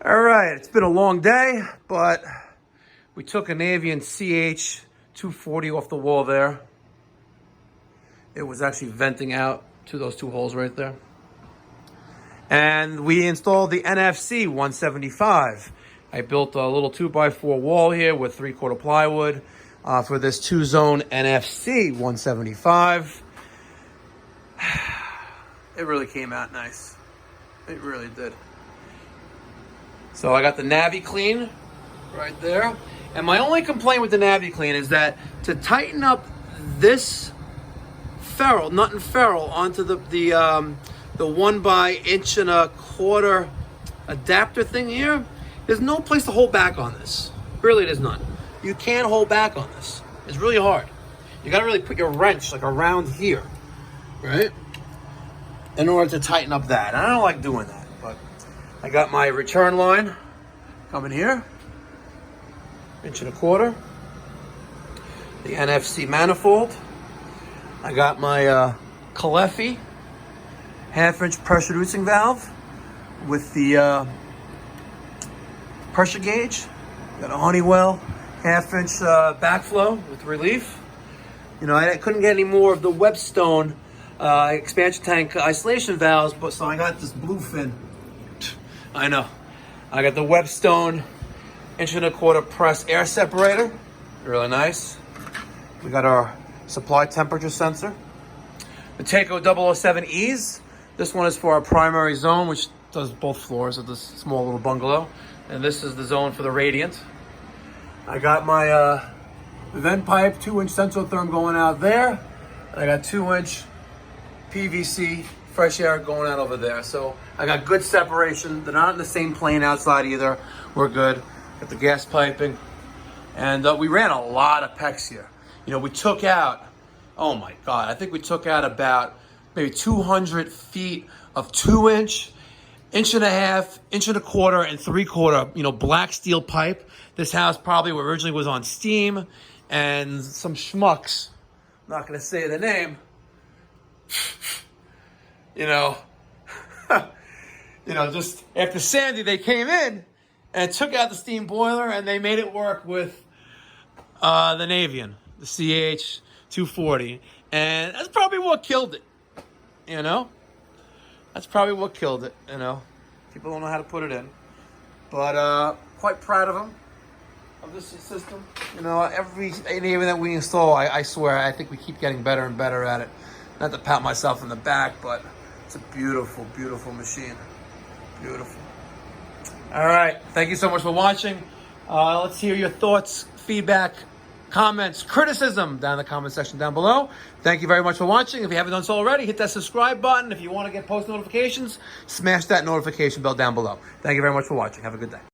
All right, it's been a long day, but we took a Navien CH-240 off the wall there. It was actually venting out to those two holes right there. And we installed the NFC-175. I built a little 2x4 wall here with 3/4 plywood for this 2-zone NFC-175. It really came out nice. It really did. So I got the Navien Clean right there. And my only complaint with the Navien Clean is that to tighten up this ferrule, nut and ferrule, onto the 1x1.25 adapter thing here, there's no place to hold back on this. Really, there's none. You can't hold back on this. It's really hard. You gotta really put your wrench like around here, right? In order to tighten up that. And I don't like doing that, but I got my return line coming here, 1.25 inch. The NFC manifold. I got my Calefi 1/2 inch pressure reducing valve with the pressure gauge. Got a Honeywell 1/2 inch backflow with relief. You know, I couldn't get any more of the Webstone expansion tank isolation valves, but so I got this bluefin. I know. I got the Webstone 1.25 inch press air separator. Really nice. We got our supply temperature sensor. The Takeo 007Es. This one is for our primary zone, which does both floors of this small little bungalow. And this is the zone for the radiant. I got my vent pipe, 2-inch Centrotherm going out there. And I got 2-inch PVC fresh air going out over there. So I got good separation. They're not in the same plane outside either. We're good. Got the gas piping. And we ran a lot of PEX here. You know, we took out, oh my God, I think we took out about maybe 200 feet of 2-inch, 1.5 inches, 1.25 inches, and 3/4, you know, black steel pipe. This house probably originally was on steam, and some schmucks, I'm not gonna say the name, you know, just after Sandy, they came in and took out the steam boiler and they made it work with the Navien, the CH-240. And that's probably what killed it, you know? That's probably what killed it, you know? People don't know how to put it in. But quite proud of them, of this system. You know, every Navien that we install, I swear, I think we keep getting better and better at it. Not to pat myself in the back, but it's a beautiful, beautiful machine. Beautiful. All right, thank you so much for watching. Let's hear your thoughts, feedback, comments, criticism down in the comment section down below. Thank you very much for watching. If you haven't done so already, hit that subscribe button. If you want to get post notifications, smash that notification bell down below. Thank you very much for watching. Have a good day.